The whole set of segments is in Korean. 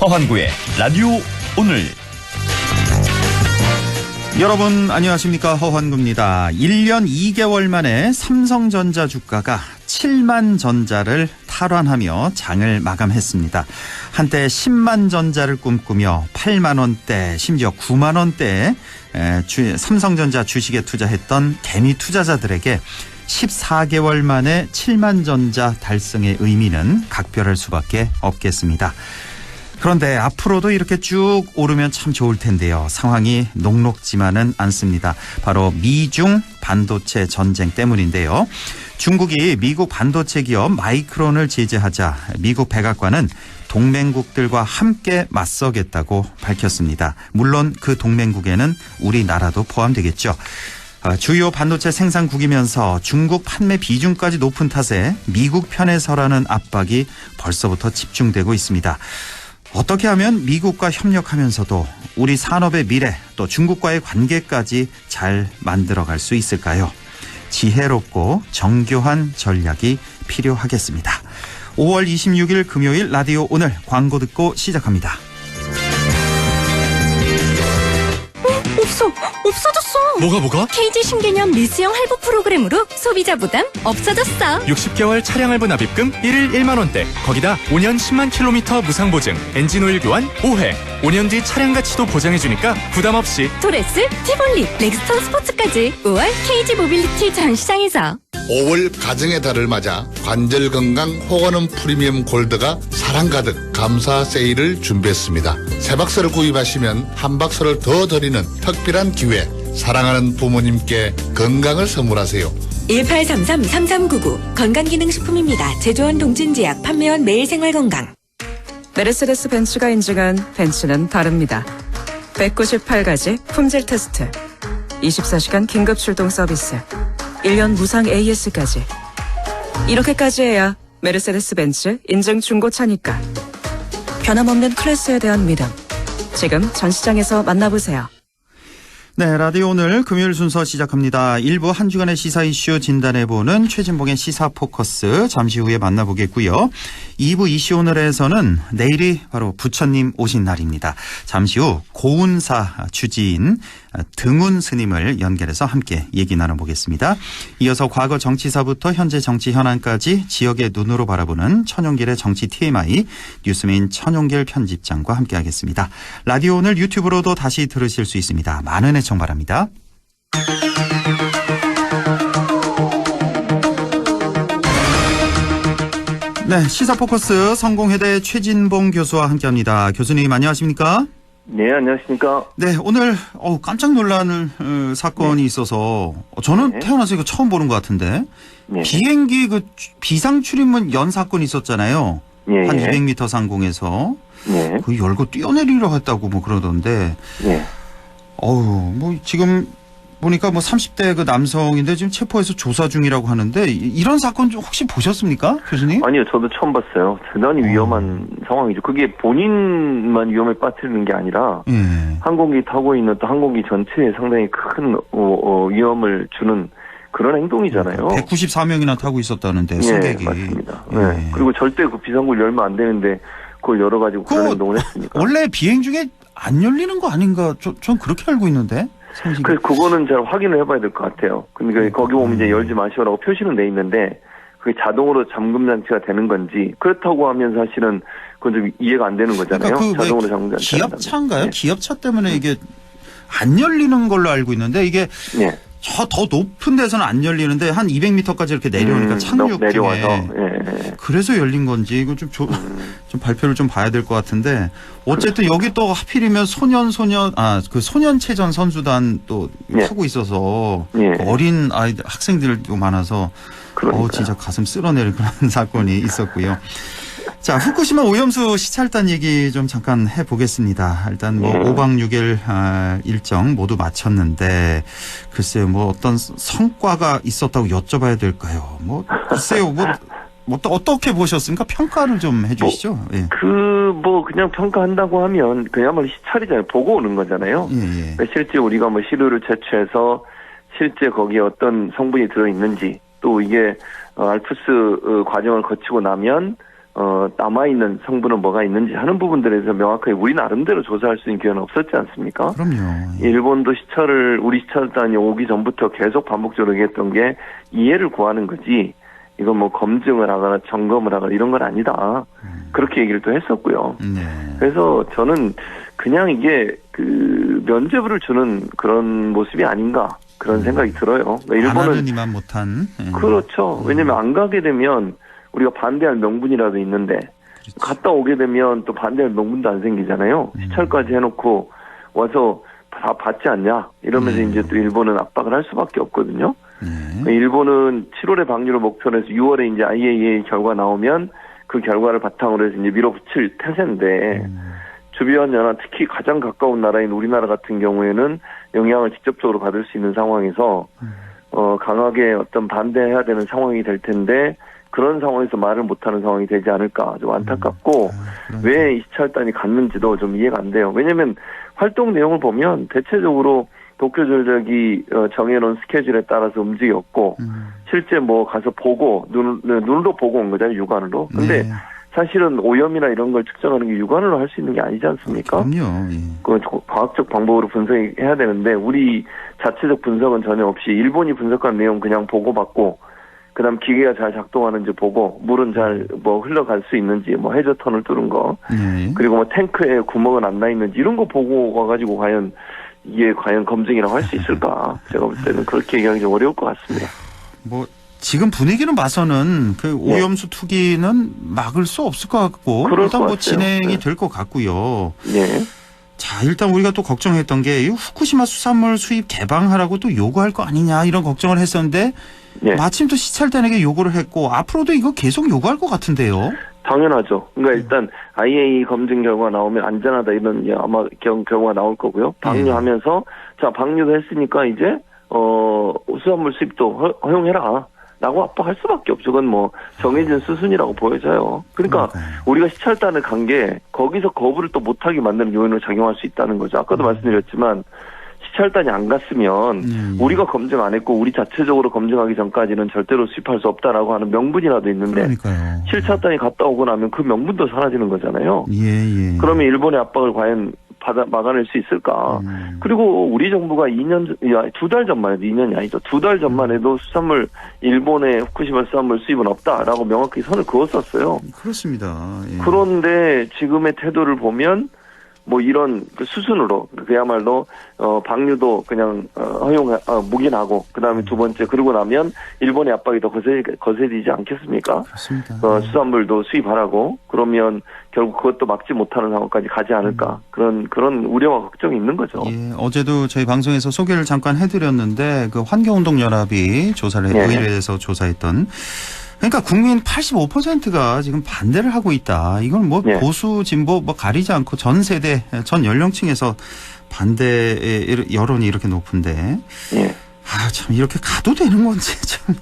허환구의 라디오 오늘. 여러분 안녕하십니까, 허환구입니다. 1년 2개월 만에 삼성전자 주가가 7만 전자를 탈환하며 장을 마감했습니다. 한때 10만 전자를 꿈꾸며 8만 원대 심지어 9만 원대에 삼성전자 주식에 투자했던 개미 투자자들에게 14개월 만에 7만 전자 달성의 의미는 각별할 수밖에 없겠습니다. 그런데 앞으로도 이렇게 쭉 오르면 참 좋을 텐데요. 상황이 녹록지만은 않습니다. 바로 미중 반도체 전쟁 때문인데요. 중국이 미국 반도체 기업 마이크론을 제재하자 미국 백악관은 동맹국들과 함께 맞서겠다고 밝혔습니다. 물론 그 동맹국에는 우리나라도 포함되겠죠. 주요 반도체 생산국이면서 중국 판매 비중까지 높은 탓에 미국 편에 서라는 압박이 벌써부터 집중되고 있습니다. 어떻게 하면 미국과 협력하면서도 우리 산업의 미래 또 중국과의 관계까지 잘 만들어갈 수 있을까요? 지혜롭고 정교한 전략이 필요하겠습니다. 5월 26일 금요일 라디오 오늘 광고 듣고 시작합니다. 없어졌어. 뭐가? KG 신개념 리스형 할부 프로그램으로 소비자 부담 없어졌어. 60개월 차량 할부 납입금 1일 1만 원대. 거기다 5년 10만 킬로미터 무상 보증, 엔진 오일 교환 5회. 5년 뒤 차량 가치도 보장해주니까 부담 없이. 토레스, 티볼리, 렉스턴 스포츠까지 5월 KG 모빌리티 전시장에서. 5월 가정의 달을 맞아 관절 건강 호건음 프리미엄 골드가 사랑 가득 감사 세일을 준비했습니다. 세 박스를 구입하시면 한 박스를 더 드리는 특별한 기회. 사랑하는 부모님께 건강을 선물하세요. 1833-3399 건강기능식품입니다. 제조원 동진제약, 판매원 매일생활건강. 메르세데스 벤츠가 인증한 벤츠는 다릅니다. 198가지 품질 테스트, 24시간 긴급 출동 서비스, 1년 무상 AS까지. 이렇게까지 해야 메르세데스 벤츠 인증 중고차니까. 변함없는 클래스에 대한 믿음. 지금 전시장에서 만나보세요. 네, 라디오 오늘 금요일 순서 시작합니다. 1부 한 주간의 시사 이슈 진단해보는 최진봉의 시사 포커스 잠시 후에 만나보겠고요. 2부 이슈 오늘에서는 내일이 바로 부처님 오신 날입니다. 잠시 후 고운사 주지인 등운 스님을 연결해서 함께 얘기 나눠보겠습니다. 이어서 과거 정치사부터 현재 정치 현안까지 지역의 눈으로 바라보는 천용길의 정치 TMI 뉴스메인 천용길 편집장과 함께하겠습니다. 라디오 오늘 유튜브로도 다시 들으실 수 있습니다. 많은 애청 바랍니다. 네, 시사포커스 성공회대 최진봉 교수와 함께합니다. 교수님 안녕하십니까? 네, 안녕하십니까? 네, 오늘 깜짝 놀라는 사건이 있어서 저는 태어나서 이거 처음 보는 것 같은데 비행기 그 비상 출입문 연 사건이 있었잖아요. 한 200m 상공에서 그 열고 뛰어내리려 했다고 뭐 그러던데. 뭐 지금 보니까 뭐 30대 그 남성인데 지금 체포해서 조사 중이라고 하는데 이런 사건 좀 혹시 보셨습니까, 교수님? 아니요, 저도 처음 봤어요. 대단히 위험한 상황이죠. 그게 본인만 위험에 빠뜨리는 게 아니라 항공기 타고 있는 또 항공기 전체에 상당히 큰 위험을 주는 그런 행동이잖아요. 194명이나 타고 있었다는데 승객이. 맞습니다. 그리고 절대 그 비상구를 열면 안 되는데 그걸 열어가지고 그런 행동을 했으니까. 원래 비행 중에 안 열리는 거 아닌가? 전 그렇게 알고 있는데. 그거는 잘 확인을 해봐야 될 것 같아요. 근데 거기 보면 이제 열지 마시라고 표시는 돼 있는데 그게 자동으로 잠금 장치가 되는 건지 그렇다고 하면 사실은 그건 좀 이해가 안 되는 거잖아요. 그러니까 자동으로 잠금 장치가. 기압차인가요? 기압차 때문에 이게 안 열리는 걸로 알고 있는데 이게 저 더 높은 데서는 안 열리는데 한 200m까지 이렇게 내려오니까 착륙 내려와서 그래서 열린 건지 이거 좀 발표를 좀 봐야 될 것 같은데 어쨌든 여기 또 하필이면 그 소년체전 선수단 또 타고 있어서 어린 아이들 학생들도 많아서 진짜 가슴 쓸어내릴 그런 사건이 있었고요. 자, 후쿠시마 오염수 시찰단 얘기 좀 잠깐 해보겠습니다. 일단 뭐 5박 6일 일정 모두 마쳤는데 글쎄요, 뭐 어떤 성과가 있었다고 여쭤봐야 될까요? 뭐 글쎄요, 뭐 어떻게 보셨습니까? 평가를 좀 해주시죠. 그냥 평가한다고 하면 그야말로 시찰이잖아요. 보고 오는 거잖아요. 실제 우리가 뭐 시료를 채취해서 실제 거기에 어떤 성분이 들어있는지 또 이게 알프스 과정을 거치고 나면 남아있는 성분은 뭐가 있는지 하는 부분들에 대해서 명확하게 우리 나름대로 조사할 수 있는 기회는 없었지 않습니까? 그럼요. 일본도 우리 시찰단이 오기 전부터 계속 반복적으로 얘기했던 게 이해를 구하는 거지, 이건 뭐 검증을 하거나 점검을 하거나 이런 건 아니다. 그렇게 얘기를 또 했었고요. 네. 그래서 저는 그냥 이게 면죄부를 주는 그런 모습이 아닌가, 그런 생각이 들어요. 그러니까 안 일본은 하느니만 못한. 그렇죠. 왜냐면 안 가게 되면 우리가 반대할 명분이라도 있는데, 갔다 오게 되면 또 반대할 명분도 안 생기잖아요. 시찰까지 해놓고 와서 다 받지 않냐 이러면서 이제 또 일본은 압박을 할 수밖에 없거든요. 일본은 7월에 방류를 목표로 해서 6월에 이제 IAEA 결과 나오면 그 결과를 바탕으로 해서 이제 밀어붙일 태세인데, 주변 연합, 특히 가장 가까운 나라인 우리나라 같은 경우에는 영향을 직접적으로 받을 수 있는 상황에서 강하게 어떤 반대해야 되는 상황이 될 텐데, 그런 상황에서 말을 못하는 상황이 되지 않을까 좀 안타깝고, 왜 이 시찰단이 갔는지도 좀 이해가 안 돼요. 왜냐하면 활동 내용을 보면 대체적으로 도쿄 전력이 정해놓은 스케줄에 따라서 움직였고, 실제 뭐 가서 보고 눈으로 보고 온 거잖아요, 육안으로. 근데 네. 사실은 오염이나 이런 걸 측정하는 게 육안으로 할 수 있는 게 아니지 않습니까? 그럼요. 예. 그 과학적 방법으로 분석해야 되는데, 우리 자체적 분석은 전혀 없이 일본이 분석한 내용 그냥 보고받고, 그다음 기계가 잘 작동하는지 보고, 물은 잘 뭐 흘러갈 수 있는지, 뭐 해저 터널 뚫은 거, 그리고 뭐 탱크에 구멍은 안 나 있는지 이런 거 보고 와가지고 이게 과연 검증이라고 할 수 있을까? 제가 볼 때는 그렇게 얘기하기 좀 어려울 것 같습니다. 뭐 지금 분위기는 봐서는 그 오염수 투기는 막을 수 없을 것 같고, 일단 뭐 진행이 될 것 같고요. 네. 자, 일단 우리가 또 걱정했던 게 이 후쿠시마 수산물 수입 개방하라고 또 요구할 거 아니냐 이런 걱정을 했었는데, 마침 또 시찰단에게 요구를 했고, 앞으로도 이거 계속 요구할 것 같은데요. 당연하죠. 그러니까 일단 IAEA 검증 결과 나오면 안전하다 이런 아마 결과가 나올 거고요. 방류하면서 자, 방류도 했으니까 이제 수산물 수입도 허용해라 라고 압박할 수밖에 없죠. 그건 뭐 정해진 수순이라고 보여져요. 그러니까 우리가 시찰단을 간 게 거기서 거부를 또 못하게 만드는 요인으로 작용할 수 있다는 거죠. 아까도 말씀드렸지만 시찰단이 안 갔으면 우리가 검증 안 했고 우리 자체적으로 검증하기 전까지는 절대로 수입할 수 없다라고 하는 명분이라도 있는데, 그러니까요. 시찰단이 갔다 오고 나면 그 명분도 사라지는 거잖아요. 예. 그러면 일본의 압박을 과연 막아낼 수 있을까? 그리고 우리 정부가 2달 전만 해도, 2년이 아니죠. 2달 전만 해도 일본의 후쿠시마 수산물 수입은 없다라고 명확히 선을 그었었어요. 그렇습니다. 예. 그런데 지금의 태도를 보면 뭐 이런 그 수순으로 그야말로 방류도 그냥 묵인하고, 그다음에 두 번째, 그러고 나면 일본의 압박이 더 거세지지 않겠습니까? 그렇습니다. 수산물도 수입하라고 그러면 결국 그것도 막지 못하는 상황까지 가지 않을까, 그런 우려와 걱정이 있는 거죠. 예, 어제도 저희 방송에서 소개를 잠깐 해드렸는데, 그 환경운동연합이 의뢰해서 조사했던, 그러니까 국민 85%가 지금 반대를 하고 있다. 이건 뭐 보수 진보 뭐 가리지 않고 전 세대 전 연령층에서 반대의 여론이 이렇게 높은데, 참 이렇게 가도 되는 건지 참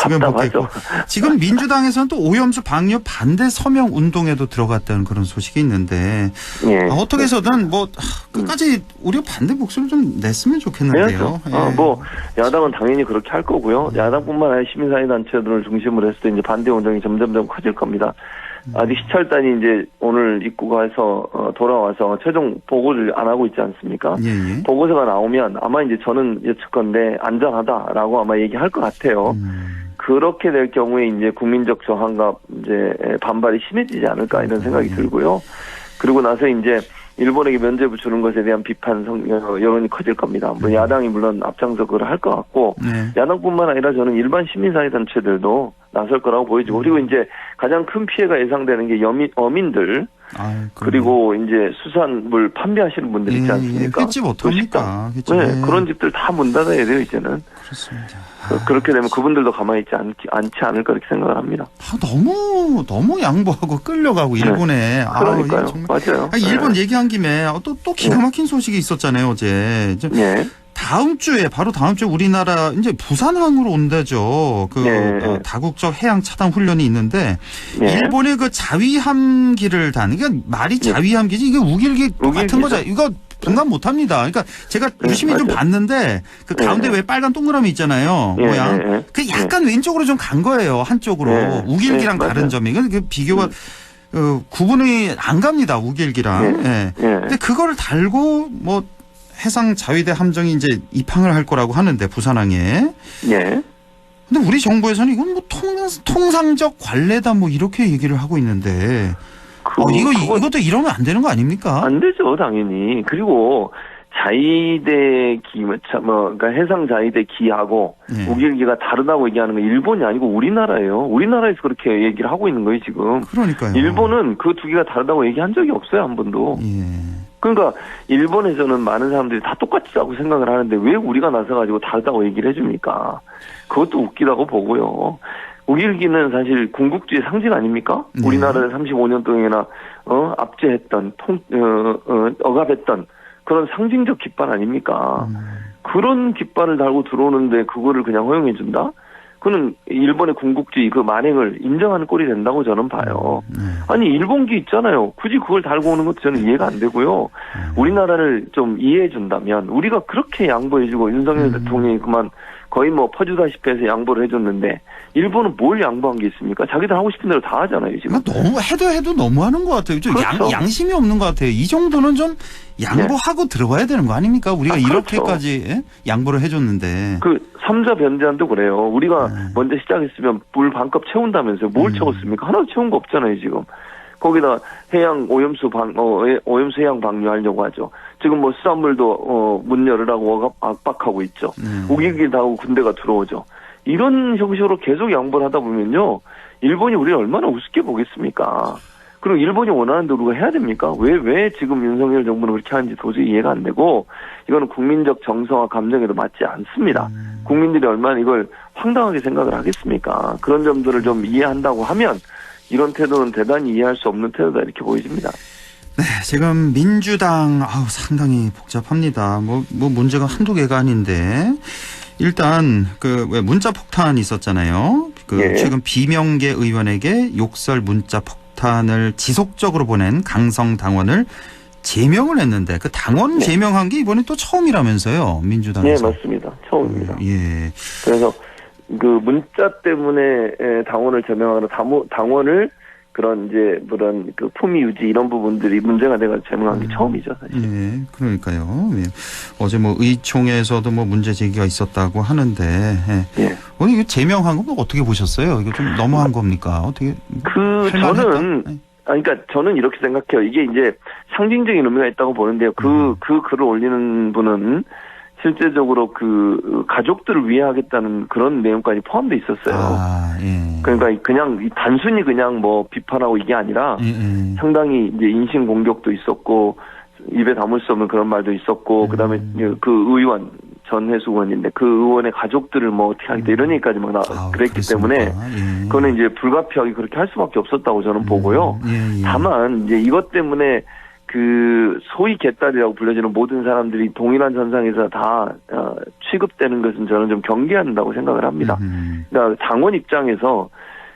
지금 보겠고, 지금 민주당에서는 또 오염수 방류 반대 서명 운동에도 들어갔다는 그런 소식이 있는데, 어떻게 해서든 뭐 끝까지 우리가 반대 목소리를 좀 냈으면 좋겠는데요. 뭐 야당은 당연히 그렇게 할 거고요. 야당뿐만 아니라 시민사회단체들을 중심으로 해서 이제 반대 운동이 점점점 커질 겁니다. 아직 시찰단이 이제 오늘 입국해서 돌아와서 최종 보고를 안 하고 있지 않습니까? 보고서가 나오면 아마 이제 저는 예측건데 안전하다라고 아마 얘기할 것 같아요. 그렇게 될 경우에 이제 국민적 저항과 이제 반발이 심해지지 않을까 이런 생각이 들고요. 그리고 나서 이제 일본에게 면죄부 주는 것에 대한 비판 여론이 커질 겁니다. 뭐 야당이 물론 앞장서 그걸 할 것 같고, 야당뿐만 아니라 저는 일반 시민사회단체들도 나설 거라고 보여지고, 그리고 이제 가장 큰 피해가 예상되는 게 어민들, 그리고 이제 수산물 판매하시는 분들 있지 않습니까? 횟집 어떡합니까? 그런 집들 다 문 닫아야 돼요, 이제는. 그렇습니다. 그렇게 되면 그분들도 가만히 있지 않지 않을까 이렇게 생각을 합니다. 너무 양보하고 끌려가고 일본에. 그러니까요. 맞아요. 일본 얘기한 김에 또 기가 막힌 소식이 있었잖아요, 어제. 바로 다음 주에 우리나라 이제 부산항으로 온다죠. 다국적 해양 차단 훈련이 있는데, 일본의 그 자위함기를 그러니까 말이 자위함기지 이게 우길기 같은 거죠. 이거 분간 못합니다. 그러니까 제가 유심히 좀 맞아요. 봤는데 그 가운데 왜 빨간 동그라미 있잖아요. 모양. 그 약간 왼쪽으로 좀 간 거예요. 한쪽으로. 우길기랑 다른 점이. 그 비교가 구분이 안 갑니다. 우길기랑. 근데 그걸 달고 뭐 해상 자위대 함정이 이제 입항을 할 거라고 하는데 부산항에. 근데 우리 정부에서는 이건 뭐 통상적 관례다 뭐 이렇게 얘기를 하고 있는데 이것도 이러면 안 되는 거 아닙니까? 안 되죠, 당연히. 그리고 자위대 그러니까 해상 자위대 기하고 우길기가 다르다고 얘기하는 건 일본이 아니고 우리나라예요. 우리나라에서 그렇게 얘기를 하고 있는 거예요, 지금. 그러니까요. 일본은 그 두 개가 다르다고 얘기한 적이 없어요, 한 번도. 그러니까 일본에서는 많은 사람들이 다 똑같다고 생각을 하는데 왜 우리가 나서가지고 다르다고 얘기를 해줍니까? 그것도 웃기다고 보고요. 우길기는 사실 군국주의 상징 아닙니까? 우리나라를 35년 동안이나 압제했던 억압했던 그런 상징적 깃발 아닙니까? 그런 깃발을 달고 들어오는데 그거를 그냥 허용해준다? 그는 일본의 군국주의 그 만행을 인정하는 꼴이 된다고 저는 봐요. 아니 일본기 있잖아요. 굳이 그걸 달고 오는 것도 저는 이해가 안 되고요. 우리나라를 좀 이해해준다면 우리가 그렇게 양보해주고 윤석열 대통령이 그만 거의 뭐 퍼주다시피 해서 양보를 해줬는데 일본은 뭘 양보한 게 있습니까? 자기들 하고 싶은 대로 다 하잖아요 지금. 너무 해도 너무하는 것 같아요. 좀 그렇죠. 양심이 없는 것 같아요. 이 정도는 좀 양보하고 들어가야 되는 거 아닙니까? 우리가 이렇게까지 양보를 해줬는데. 그 삼자 변제안도 그래요. 우리가 먼저 시작했으면 물 반컵 채운다면서요. 뭘 채웠습니까? 하나도 채운 거 없잖아요 지금. 거기다 해양 오염수 해양 방류하려고 하죠. 지금 뭐 수산물도 문 열으라고 압박하고 있죠. 우길기 나오고 군대가 들어오죠. 이런 형식으로 계속 양보를 하다 보면요, 일본이 우리를 얼마나 우습게 보겠습니까? 그리고 일본이 원하는 대로 우리가 해야 됩니까? 왜 지금 윤석열 정부는 그렇게 하는지 도저히 이해가 안 되고, 이거는 국민적 정서와 감정에도 맞지 않습니다. 국민들이 얼마나 이걸 황당하게 생각을 하겠습니까? 그런 점들을 좀 이해한다고 하면 이런 태도는 대단히 이해할 수 없는 태도다 이렇게 보여집니다. 네, 지금 민주당 상당히 복잡합니다. 뭐 문제가 한두 개가 아닌데 일단 그 왜 문자 폭탄 있었잖아요. 최근 비명계 의원에게 욕설 문자 폭탄을 지속적으로 보낸 강성 당원을 제명을 했는데 그 당원 제명한 게 이번에 또 처음이라면서요, 민주당에서. 네, 맞습니다. 처음입니다. 그래서 그 문자 때문에 당원을 제명하거나 당원을 그런 이제 그 품위 유지 이런 부분들이 문제가 돼가 제명한 게 처음이죠, 사실. 예, 그러니까요. 어제 뭐 의총에서도 뭐 문제 제기가 있었다고 하는데, 이거 제명한 거 어떻게 보셨어요? 이거 좀 너무한 겁니까? 어떻게? 그러니까 저는 이렇게 생각해요. 이게 이제 상징적인 의미가 있다고 보는데요. 그 글을 올리는 분은 실제적으로 그 가족들을 위해 하겠다는 그런 내용까지 포함되어 있었어요. 그러니까 그냥 단순히 그냥 뭐 비판하고 이게 아니라 상당히 이제 인신 공격도 있었고 입에 담을 수 없는 그런 말도 있었고 그다음에 그 의원 전회수 의원인데 그 의원의 가족들을 뭐 어떻게 하겠다 이런 얘기까지 막 그랬기 때문에 그거는 이제 불가피하게 그렇게 할 수밖에 없었다고 저는 보고요. 다만 이제 이것 때문에 그 소위 개딸이라고 불려지는 모든 사람들이 동일한 선상에서 다 취급되는 것은 저는 좀 경계한다고 생각을 합니다. 그러니까 당원 입장에서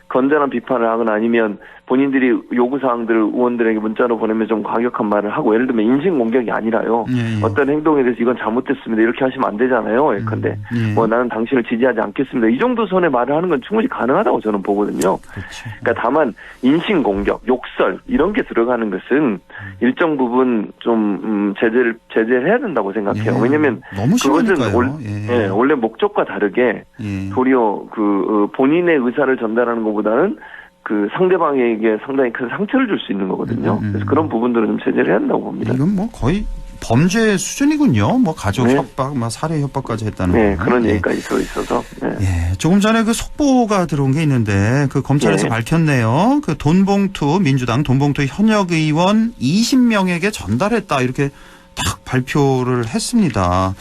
건전한 비판을 하거나 아니면 본인들이 요구사항들을 의원들에게 문자로 보내면 좀 과격한 말을 하고 예를 들면 인신공격이 아니라요. 어떤 행동에 대해서 이건 잘못됐습니다. 이렇게 하시면 안 되잖아요. 예컨대 뭐 나는 당신을 지지하지 않겠습니다. 이 정도 선의 말을 하는 건 충분히 가능하다고 저는 보거든요. 그러니까 다만 인신공격, 욕설 이런 게 들어가는 것은 일정 부분 좀 제재를 해야 된다고 생각해요. 왜냐하면 그것은 원래 목적과 다르게 도리어 그 본인의 의사를 전달하는 것보다는 그 상대방에게 상당히 큰 상처를 줄 수 있는 거거든요. 그래서 그런 부분들은 좀 제재를 해야 한다고 봅니다. 이건 뭐 거의 범죄 수준이군요. 뭐 가족 협박, 뭐 살해 협박까지 했다는 거. 그런 얘기까지 들어있어서. 조금 전에 그 속보가 들어온 게 있는데 그 검찰에서 밝혔네요. 그 민주당 돈봉투 현역 의원 20명에게 전달했다 이렇게 딱 발표를 했습니다.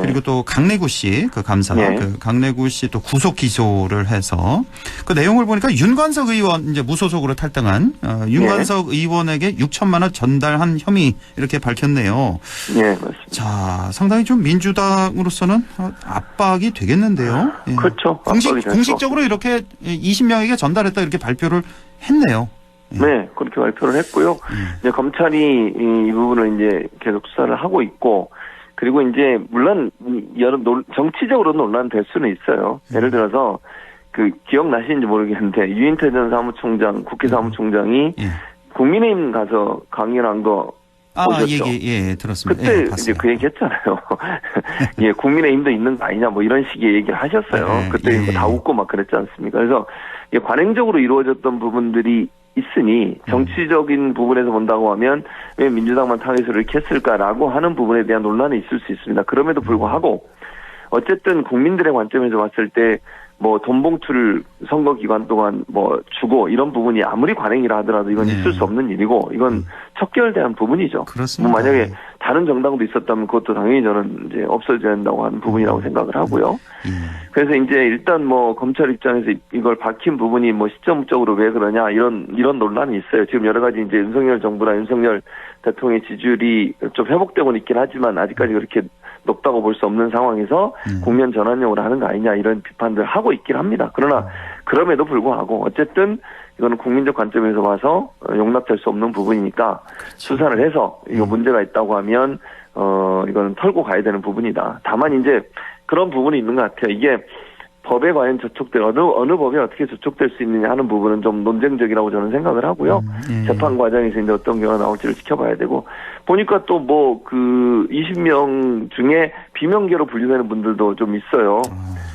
그리고 또 강내구 씨, 그 감사가 그 강내구 씨 또 구속 기소를 해서 그 내용을 보니까 윤관석 의원 이제 무소속으로 탈당한 윤관석 의원에게 6천만 원 전달한 혐의 이렇게 밝혔네요. 맞습니다. 자, 상당히 좀 민주당으로서는 압박이 되겠는데요. 그렇죠. 공식적으로 이렇게 20명에게 전달했다 이렇게 발표를 했네요. 네, 그렇게 발표를 했고요. 이제 검찰이 이 부분을 이제 계속 수사를 하고 있고, 그리고 이제 물론 여러 정치적으로 논란될 수는 있어요. 예를 들어서 그 기억나시는지 모르겠는데 유인태 전 사무총장, 국회 사무총장이 국민의힘 가서 강연한 거 보셨죠? 예, 들었습니다. 그때 예, 이제 그 얘기 했잖아요. 예, 국민의힘도 있는 거 아니냐, 뭐 이런 식의 얘기를 하셨어요. 그때 뭐 다 웃고 막 그랬지 않습니까? 그래서 관행적으로 이루어졌던 부분들이 있으니 정치적인 부분에서 본다고 하면 왜 민주당만 타겟으로 이렇게 했을까라고 하는 부분에 대한 논란이 있을 수 있습니다. 그럼에도 불구하고 어쨌든 국민들의 관점에서 봤을 때 뭐 돈봉투를 선거 기간 동안 뭐 주고 이런 부분이 아무리 관행이라 하더라도 이건 있을 수 없는 일이고 이건 척결대한 부분이죠. 그렇습니다. 뭐 만약에 다른 정당도 있었다면 그것도 당연히 저는 이제 없어져야 된다고 하는 부분이라고 생각을 하고요. 그래서 이제 일단 뭐 검찰 입장에서 이걸 밝힌 부분이 뭐 시점적으로 왜 그러냐 이런 논란이 있어요. 지금 여러 가지 이제 윤석열 정부나 윤석열 대통령의 지지율이 좀 회복되고는 있긴 하지만 아직까지 그렇게 높다고 볼 수 없는 상황에서 국면 전환용으로 하는 거 아니냐 이런 비판들 하고 있긴 합니다. 그러나 그럼에도 불구하고 어쨌든 이거는 국민적 관점에서 봐서 용납될 수 없는 부분이니까 수사를 해서 이거 문제가 있다고 하면 이거는 털고 가야 되는 부분이다. 다만 이제 그런 부분이 있는 것 같아요. 이게 법에 과연 저촉될 어느 법에 어떻게 저촉될 수 있느냐 하는 부분은 좀 논쟁적이라고 저는 생각을 하고요. 재판 과정에서 이제 어떤 경우가 나올지를 지켜봐야 되고 보니까 또 뭐 그 20명 중에 비명계로 분류되는 분들도 좀 있어요.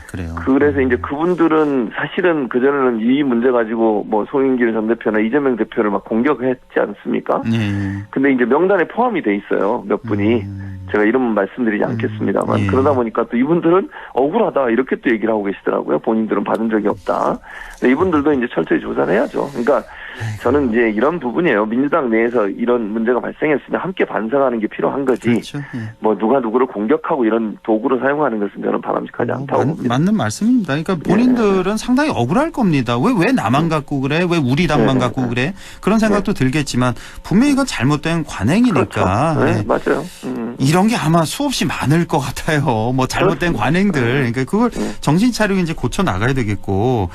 그래요. 그래서 이제 그분들은 사실은 그전에는 이 문제 가지고 뭐 송영길 전 대표나 이재명 대표를 막 공격했지 않습니까? 근데 이제 명단에 포함이 돼 있어요. 몇 분이. 제가 이름은 말씀드리지 않겠습니다만 그러다 보니까 또 이분들은 억울하다 이렇게 또 얘기를 하고 계시더라고요. 본인들은 받은 적이 없다. 근데 이분들도 이제 철저히 조사를 해야죠. 그러니까 저는 이제 이런 부분이에요. 민주당 내에서 이런 문제가 발생했으면 함께 반성하는 게 필요한 거지. 그렇죠. 뭐 누가 누구를 공격하고 이런 도구로 사용하는 것은 저는 바람직하지 않다고 봅니다. 맞는 말씀입니다. 그러니까 본인들은 상당히 억울할 겁니다. 왜 나만 갖고 그래? 왜 우리 당만 갖고 그래? 그런 생각도 들겠지만 분명히 이건 잘못된 관행이니까. 그렇죠. 네, 맞아요. 이런 게 아마 수없이 많을 것 같아요. 뭐 잘못된 관행들. 그러니까 그걸 정신 차리고 이제 고쳐 나가야 되겠고.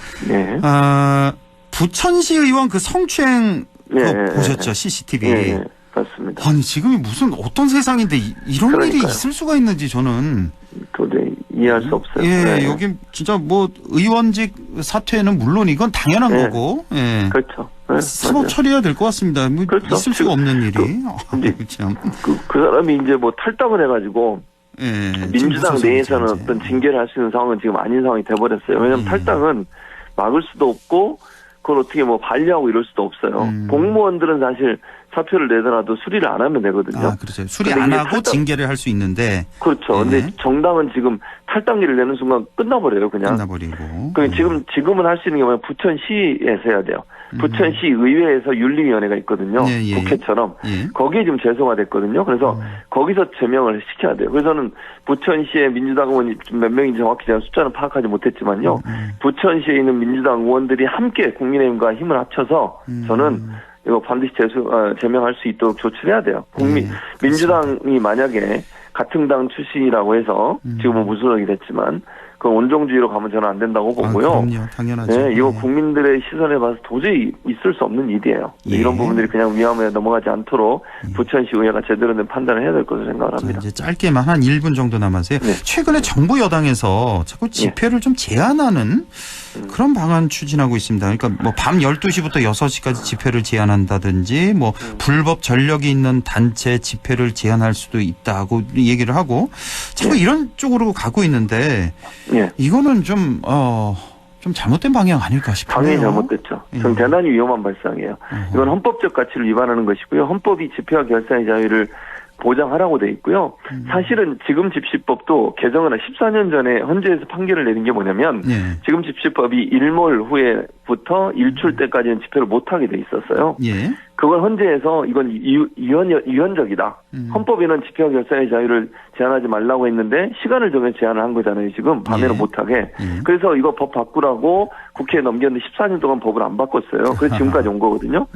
부천시 의원 그 성추행 보셨죠? CCTV. 네, 맞습니다. 아니 지금이 무슨 어떤 세상인데 이런 그러니까요. 일이 있을 수가 있는지 저는 도저히 이해할 수 없어요. 예, 네. 여기 진짜 뭐 의원직 사퇴는 물론 이건 당연한 거고. 예. 그렇죠. 네, 사법 맞아요. 처리해야 될 것 같습니다. 뭐 그렇죠. 있을 수가 없는 일이. 참. 그 사람이 이제 뭐 탈당을 해가지고 예, 민주당 지금 내에서는 무슨 어떤 징계를 할 수 있는 상황은 지금 아닌 상황이 돼버렸어요. 왜냐하면 탈당은 막을 수도 없고 그걸 어떻게 뭐 반려하고 이럴 수도 없어요. 공무원들은 사실 사표를 내더라도 수리를 안 하면 되거든요. 아, 그렇죠. 수리 안 하고 징계를 할 수 있는데. 그렇죠. 근데 정당은 지금 탈당기를 내는 순간 끝나버려요, 그냥. 끝나버리고. 지금은 할 수 있는 게 뭐냐면 부천시에서 해야 돼요. 부천시 의회에서 윤리위원회가 있거든요. 국회처럼. 거기에 지금 재소가 그래서 거기서 제명을 시켜야 돼요. 그래서는 부천시의 민주당 의원이 몇 명인지 정확히 제가 숫자는 파악하지 못했지만요. 부천시에 있는 민주당 의원들이 함께 국민의힘과 힘을 합쳐서 저는 이거 반드시 제명할 수 있도록 조치를 해야 돼요. 민주당이 만약에 같은 당 출신이라고 해서 지금은 무소속이 됐지만 그 온종주의로 가면 저는 안 된다고 보고요. 그럼요. 당연하죠. 네, 이거 국민들의 시선에 봐서 도저히 있을 수 없는 일이에요. 이런 부분들이 그냥 위험에 넘어가지 않도록 부천시 의회가 제대로 된 판단을 해야 될 것으로 생각을 합니다. 이제 짧게만 한 1분 정도 남았어요. 최근에 정부 여당에서 자꾸 집회를 좀 제한하는 그런 방안 추진하고 있습니다. 그러니까 뭐 밤 12시부터 6시까지 집회를 제한한다든지 뭐 불법 전력이 있는 단체 집회를 제한할 수도 있다고 얘기를 하고 자꾸 이런 쪽으로 가고 있는데 이거는 좀 잘못된 방향 아닐까 싶어요. 당연히 잘못됐죠. 전 대단히 위험한 발상이에요. 이건 헌법적 가치를 위반하는 것이고요. 헌법이 집회와 결사의 자유를 보장하라고 돼 있고요. 사실은 지금 집시법도 개정을 14년 전에 헌재에서 판결을 내린 게 뭐냐면 지금 집시법이 일몰 후에부터 일출 때까지는 집회를 못하게 돼 있었어요. 그걸 헌재에서 이건 유연적이다. 헌법에는 집회와 결사의 자유를 제한하지 말라고 했는데 시간을 정해서 제한을 한 거잖아요. 지금 밤에는 못하게. 그래서 이거 법 바꾸라고 국회에 넘겼는데 14년 동안 법을 안 바꿨어요. 그래서 지금까지 온 거거든요.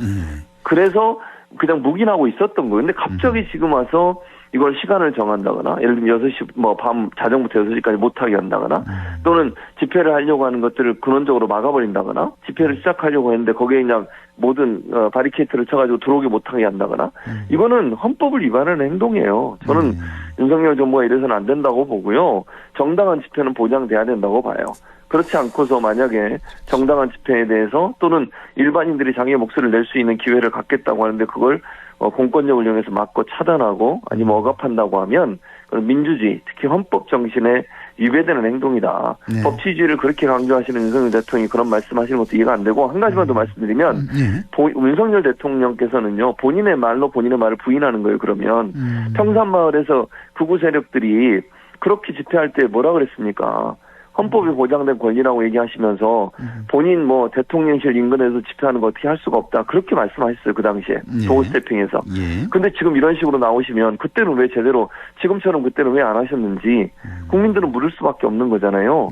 그래서 그냥 묵인하고 있었던 거예요. 근데 갑자기 지금 와서 이걸 시간을 정한다거나 예를 들면 6시 밤 자정부터 6시까지 못하게 한다거나 또는 집회를 하려고 하는 것들을 근원적으로 막아버린다거나 집회를 시작하려고 했는데 거기에 그냥 모든 바리케이트를 쳐가지고 들어오게 못하게 한다거나 이거는 헌법을 위반하는 행동이에요. 저는 윤석열 정부가 이래서는 안 된다고 보고요. 정당한 집회는 보장돼야 된다고 봐요. 그렇지 않고서 만약에 정당한 집회에 대해서 또는 일반인들이 자기의 목소리를 낼 수 있는 기회를 갖겠다고 하는데 그걸 공권력을 이용해서 막고 차단하고 아니면 억압한다고 하면 그런 민주주의 특히 헌법 정신에 위배되는 행동이다. 네. 법치주의를 그렇게 강조하시는 윤석열 대통령이 그런 말씀하시는 것도 이해가 안 되고 한 가지만 더 말씀드리면 윤석열 대통령께서는요 본인의 말로 본인의 말을 부인하는 거예요. 그러면 평산마을에서 극우 세력들이 그렇게 집회할 때 뭐라 그랬습니까? 헌법이 보장된 권리라고 얘기하시면서 본인 대통령실 인근에서 집회하는 거 어떻게 할 수가 없다. 그렇게 말씀하셨어요. 그 당시에. 도어 스태핑에서. 근데 지금 이런 식으로 나오시면 그때는 왜 제대로 지금처럼 그때는 왜 안 하셨는지 국민들은 물을 수밖에 없는 거잖아요.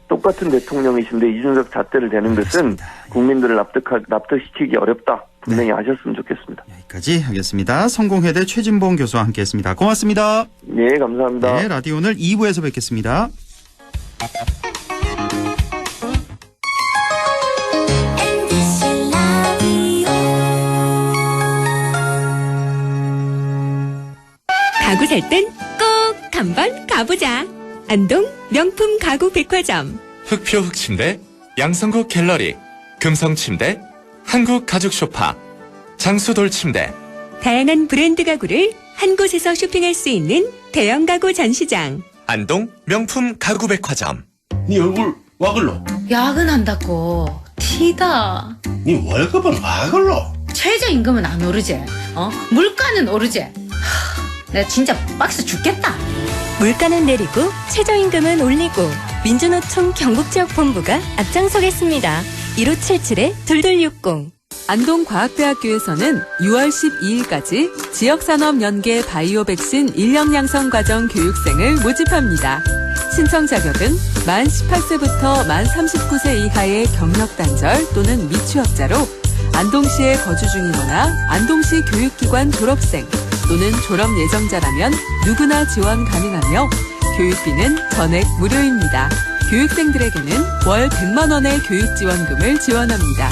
똑같은 대통령이신데 이준석 잣대를 대는 것은 국민들을 납득시키기 어렵다. 분명히 아셨으면 좋겠습니다. 여기까지 하겠습니다. 성공회대 최진봉 교수와 함께했습니다. 고맙습니다. 네, 감사합니다. 네, 라디오 오늘 2부에서 뵙겠습니다. 가구 살 땐 꼭 한번 가보자. 안동 명품 가구 백화점. 흑표 흑침대, 양성국 갤러리, 금성침대, 한국 가죽 소파, 장수돌 침대. 다양한 브랜드 가구를 한 곳에서 쇼핑할 수 있는 대형 가구 전시장. 안동 명품 가구 백화점. 네 얼굴 와 글로? 야근한다고 티다. 네 월급은 와 글로? 최저임금은 안 오르지. 물가는 오르지. 내가 진짜 빡세 죽겠다. 물가는 내리고 최저임금은 올리고 민주노총 경북지역본부가 앞장서겠습니다. 1577-2260. 안동과학대학교에서는 6월 12일까지 지역산업연계 바이오 백신 인력 양성 과정 교육생을 모집합니다. 신청 자격은 만 18세부터 만 39세 이하의 경력 단절 또는 미취업자로 안동시에 거주 중이거나 안동시 교육기관 졸업생 또는 졸업 예정자라면 누구나 지원 가능하며 교육비는 전액 무료입니다. 교육생들에게는 월 100만 원의 교육지원금을 지원합니다.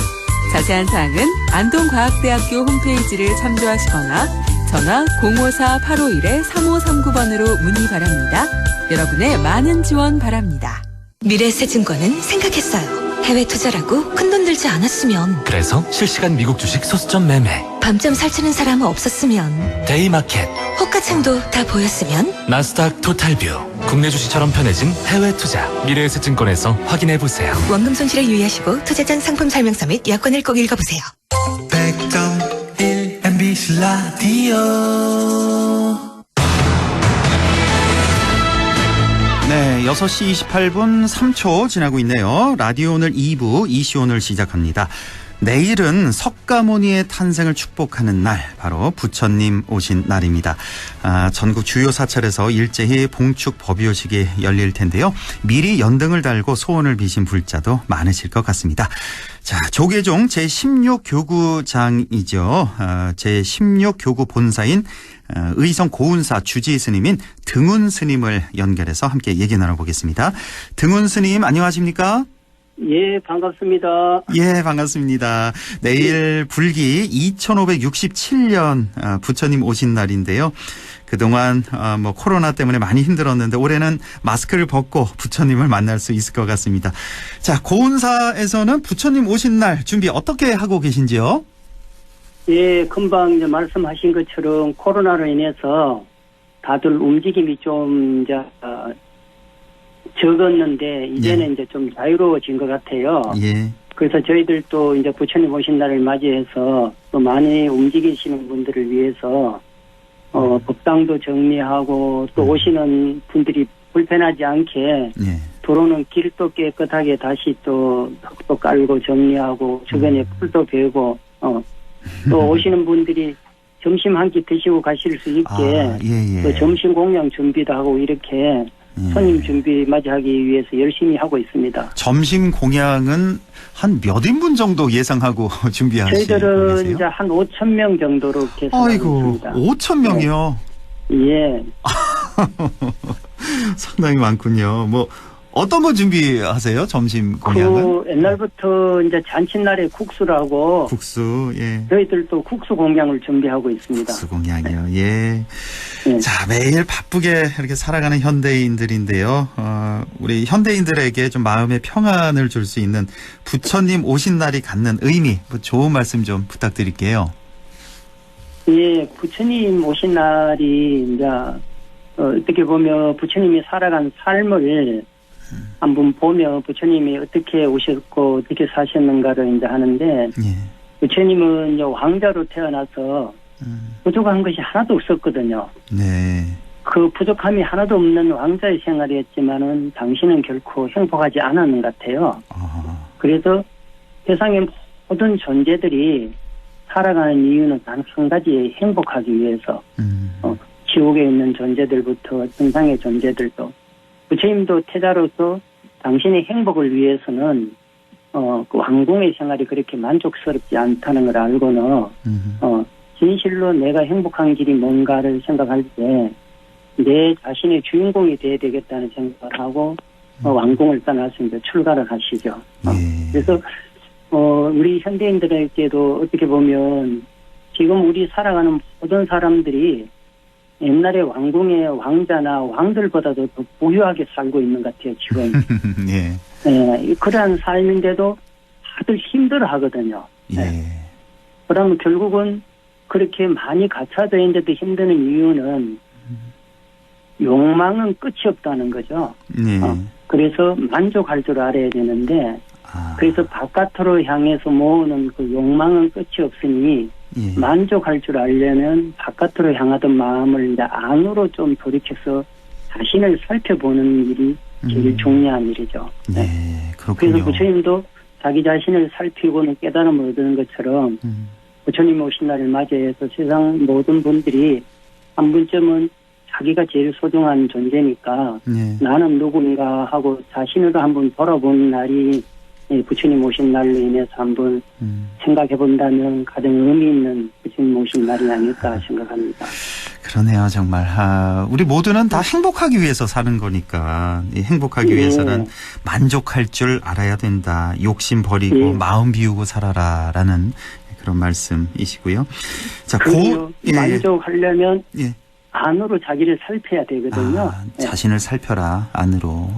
자세한 사항은 안동과학대학교 홈페이지를 참조하시거나 전화 054-851-3539번으로 문의 바랍니다. 여러분의 많은 지원 바랍니다. 미래에셋증권은 생각했어요. 해외 투자라고 큰돈 들지 않았으면. 그래서 실시간 미국 주식 소수점 매매. 밤잠 설치는 사람 없었으면. 데이마켓. 호가창도 다 보였으면. 나스닥 토탈뷰. 국내 주식처럼 편해진 해외 투자. 미래에셋증권에서 확인해보세요. 원금 손실에 유의하시고 투자장 상품 설명서 및 약관을 꼭 읽어보세요. 100.1 MBC 라디오. 네, 6시 28분 3초 지나고 있네요. 라디오 오늘 2부 이시 오늘 시작합니다. 내일은 석가모니의 탄생을 축복하는 날, 바로 부처님 오신 날입니다. 전국 주요 사찰에서 일제히 봉축 법요식이 열릴 텐데요. 미리 연등을 달고 소원을 비신 불자도 많으실 것 같습니다. 자, 조계종 제16교구장이죠. 제16교구 본사인 의성 고운사 주지 스님인 등운 스님을 연결해서 함께 얘기 나눠보겠습니다. 등운 스님 안녕하십니까? 예, 반갑습니다. 예, 반갑습니다. 내일 불기 2567년 부처님 오신 날인데요. 그동안 코로나 때문에 많이 힘들었는데 올해는 마스크를 벗고 부처님을 만날 수 있을 것 같습니다. 자, 고운사에서는 부처님 오신 날 준비 어떻게 하고 계신지요? 예, 금방 이제 말씀하신 것처럼 코로나로 인해서 다들 움직임이 좀 이제 적었는데 이제는 이제 좀 자유로워진 것 같아요. 예. 그래서 저희들도 이제 부처님 오신 날을 맞이해서 또 많이 움직이시는 분들을 위해서 법당도 정리하고 또 오시는 분들이 불편하지 않게 도로는 길도 깨끗하게 다시 또 흙도 깔고 정리하고 주변에 풀도 베고 또 오시는 분들이 점심 한 끼 드시고 가실 수 있게 또 점심 공양 준비도 하고 이렇게 손님 준비 맞이하기 위해서 열심히 하고 있습니다. 점심 공양은 한 몇 인분 정도 예상하고 준비하시고 계세요? 저희들은 이제 한 5,000명 정도로 계산하고 있습니다. 아이고, 5,000명이요? 예. 상당히 많군요. 뭐 어떤 거 준비하세요? 점심 공약은? 그 옛날부터 이제 잔칫날에 국수라고 국수. 예. 저희들도 국수 공양을 준비하고 있습니다. 국수 공양이요. 예. 자, 매일 바쁘게 이렇게 살아가는 현대인들인데요. 우리 현대인들에게 좀 마음의 평안을 줄 수 있는 부처님 오신 날이 갖는 의미, 뭐 좋은 말씀 좀 부탁드릴게요. 예, 부처님 오신 날이 이제 어떻게 보면 부처님이 살아간 삶을 한번 보며 부처님이 어떻게 오셨고 어떻게 사셨는가를 이제 하는데 부처님은 이제 왕자로 태어나서 부족한 것이 하나도 없었거든요. 네. 그 부족함이 하나도 없는 왕자의 생활이었지만은 당신은 결코 행복하지 않았는 것 같아요. 그래서 세상의 모든 존재들이 살아가는 이유는 단 한 가지, 행복하기 위해서. 지옥에 있는 존재들부터 정상의 존재들도. 부처님도 태자로서 당신의 행복을 위해서는 그 왕궁의 생활이 그렇게 만족스럽지 않다는 걸 알고는 진실로 내가 행복한 길이 뭔가를 생각할 때 내 자신의 주인공이 돼야 되겠다는 생각을 하고 왕궁을 떠나서 이제 출가를 하시죠. 그래서 우리 현대인들에게도 어떻게 보면 지금 우리 살아가는 모든 사람들이 옛날에 왕궁의 왕자나 왕들보다도 더 부유하게 살고 있는 것 같아요, 지금. 예, 그러한 삶인데도 다들 힘들어 하거든요. 예. 그러면 결국은 그렇게 많이 갖춰져 있는데도 힘드는 이유는 욕망은 끝이 없다는 거죠. 그래서 만족할 줄 알아야 되는데, 그래서 바깥으로 향해서 모으는 그 욕망은 끝이 없으니, 만족할 줄 알려면 바깥으로 향하던 마음을 이제 안으로 좀 돌이켜서 자신을 살펴보는 일이 제일 중요한 일이죠. 네, 그렇군요. 그래서 부처님도 자기 자신을 살피고는 깨달음을 얻는 것처럼 부처님 오신 날을 맞이해서 세상 모든 분들이 한 번쯤은 자기가 제일 소중한 존재니까 나는 누군가 하고 자신으로 한번 돌아보는 날이 부처님 오신 날로 인해서 한번 생각해 본다면 가장 의미 있는 부처님 오신 날이 아닐까 생각합니다. 그러네요, 정말. 우리 모두는 다 행복하기 위해서 사는 거니까 행복하기 위해서는 만족할 줄 알아야 된다. 욕심 버리고 마음 비우고 살아라라는 그런 말씀이시고요. 자, 만족하려면 안으로 자기를 살펴야 되거든요. 자신을 살펴라, 안으로.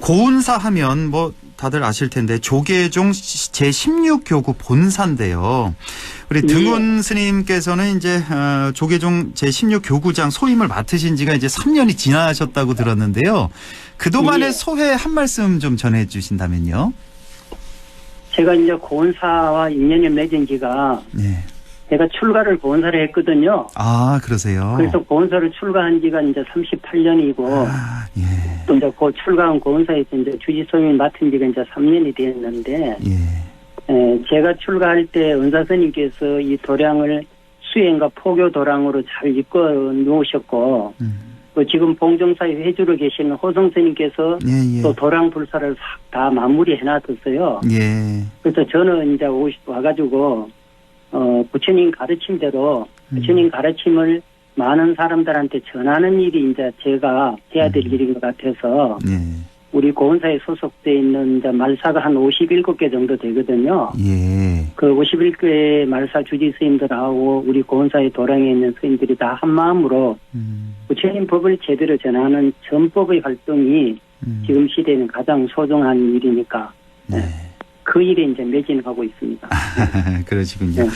고운사 하면 뭐 다들 아실 텐데 조계종 제16교구 본사인데요. 우리 등원 스님께서는 이제 조계종 제16교구장 소임을 맡으신 지가 이제 3년이 지나셨다고 들었는데요. 그동안의 소회 한 말씀 좀 전해 주신다면요. 제가 이제 고은사와 인연이 맺은 지가 제가 출가를 고은사를 했거든요. 아, 그러세요? 그래서 고은사를 출가한 지가 이제 38년이고, 또 이제 출가한 고은사에서 이제 주지소임을 맡은 지가 이제 3년이 되었는데, 제가 출가할 때 은사스님께서 이 도량을 수행과 포교 도량으로 잘 이끌어 놓으셨고, 또 지금 봉정사에 회주로 계시는 호성스님께서 또 도량 불사를 싹 다 마무리해 놨었어요. 그래서 저는 이제 와가지고, 부처님 가르침대로 부처님 가르침을 많은 사람들한테 전하는 일이 이제 제가 해야 될 일인 것 같아서 우리 고은사에 소속돼 있는 이제 말사가 한 57개 정도 되거든요. 그 51개의 말사 주지 스님들하고 우리 고은사의 도량에 있는 스님들이 다 한 마음으로 부처님 법을 제대로 전하는 전법의 활동이 지금 시대에는 가장 소중한 일이니까 그 일에 이제 매진하고 있습니다. 그러시군요.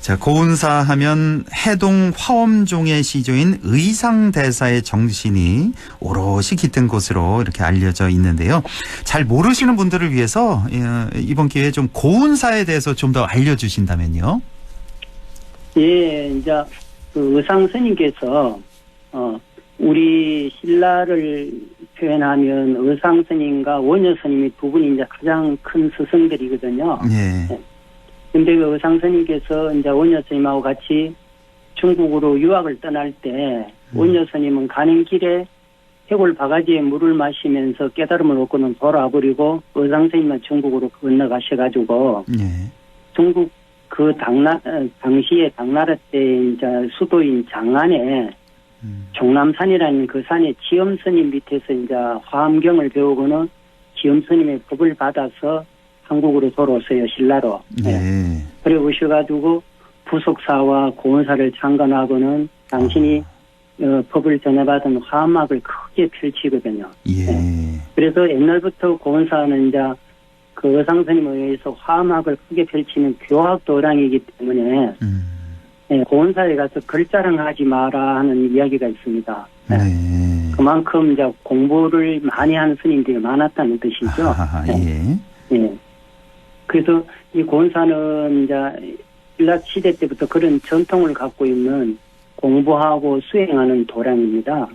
자, 고운사 하면 해동 화엄종의 시조인 의상대사의 정신이 오롯이 깃든 곳으로 이렇게 알려져 있는데요. 잘 모르시는 분들을 위해서 이번 기회에 좀 고운사에 대해서 좀 더 알려주신다면요. 예, 이제 그 의상 스님께서 우리 신라를 표현하면 의상 스님과 원효 스님이 두 분이 이제 가장 큰 스승들이거든요. 근데 그 의상 스님께서 이제 원효 스님하고 같이 중국으로 유학을 떠날 때 원효 스님은 가는 길에 해골 바가지에 물을 마시면서 깨달음을 얻고는 돌아버리고 의상 스님은 중국으로 건너가셔가지고 중국 그 당시에 당나라 때 이제 수도인 장안에 종남산이라는 그 산의 지엄 스님 밑에서 이제 화엄경을 배우고는 지엄 스님의 법을 받아서 한국으로 돌아오세요, 신라로. 네. 그래 오셔가지고 부속사와 고원사를 창건하고는 당신이 법을 전해받은 화엄학을 크게 펼치거든요. 예. 그래서 옛날부터 고원사는 이제 그 의상스님에 의해서 화엄학을 크게 펼치는 교학 도량이기 때문에 고원사에 가서 글자랑하지 마라 하는 이야기가 있습니다. 네. 그만큼 이제 공부를 많이 한 스님들이 많았다는 뜻이죠. 아하, 예. 예. 그래서 이 고원사는 이제 신라 시대 때부터 그런 전통을 갖고 있는 공부하고 수행하는 도량입니다.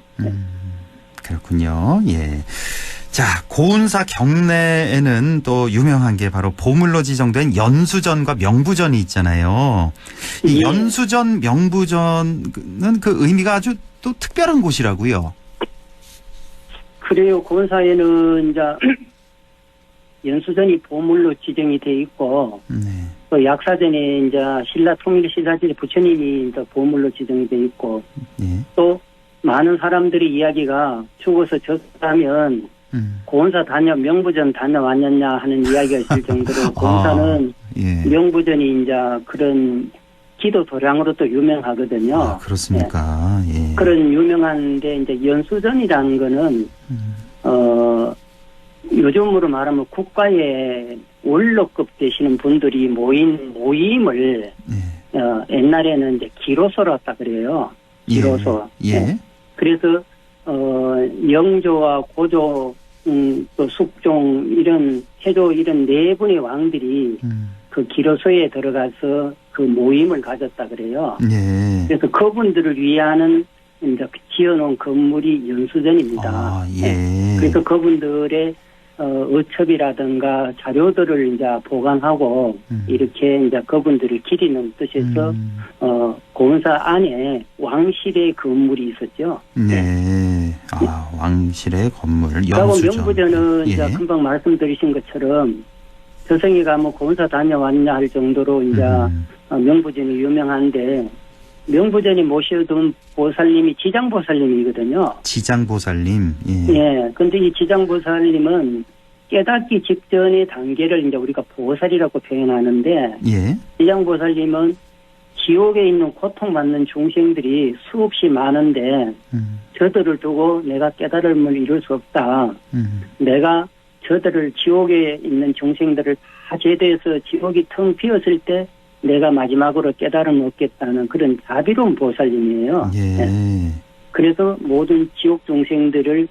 그렇군요. 예. 자, 고운사 경내에는 또 유명한 게 바로 보물로 지정된 연수전과 명부전이 있잖아요. 이 연수전, 명부전은 그 의미가 아주 또 특별한 곳이라고요. 그래요. 고운사에는 이제 연수전이 보물로 지정이 돼 있고, 또 약사전에 이제 신라 통일시사실에 부처님이 이제 보물로 지정이 돼 있고, 또 많은 사람들의 이야기가 죽어서 졌다면 고운사 명부전 다녀왔느냐 하는 이야기가 있을 정도로 고운사는 명부전이 이제 그런 기도 도량으로 또 유명하거든요. 아, 그렇습니까? 예. 그런 유명한데 이제 연수전이라는 거는 요즘으로 말하면 국가의 원로급 되시는 분들이 모인 모임을 옛날에는 이제 기로소로 했다 그래요. 기로소. 예. 그래서 영조와 고조, 또 숙종 이런 태조 이런 네 분의 왕들이 그 기로소에 들어가서 그 모임을 가졌다 그래요. 예. 그래서 그분들을 위하는 이제 지어놓은 건물이 연수전입니다. 아, 예. 그래서 그분들의 어첩이라든가 자료들을 이제 보관하고 이렇게 이제 그분들을 기리는 뜻에서 고운사 안에 왕실의 건물이 있었죠. 네. 아, 왕실의 건물 그리고 연수전. 명부전은 이제 금방 말씀드리신 것처럼 저승이가 뭐 고운사 다녀왔냐 할 정도로 이제 명부전이 유명한데 명부전이 모셔둔 보살님이 지장보살님이거든요. 지장보살님. 예. 예. 근데 이 지장보살님은 깨닫기 직전의 단계를 이제 우리가 보살이라고 표현하는데, 예. 지장보살님은 지옥에 있는 고통받는 중생들이 수없이 많은데, 저들을 두고 내가 깨달음을 이룰 수 없다. 내가 저들을 지옥에 있는 중생들을 다 제도해서 지옥이 텅 비었을 때 내가 마지막으로 깨달음을 얻겠다는 그런 자비로운 보살님이에요. 예. 그래서 모든 지옥 중생들을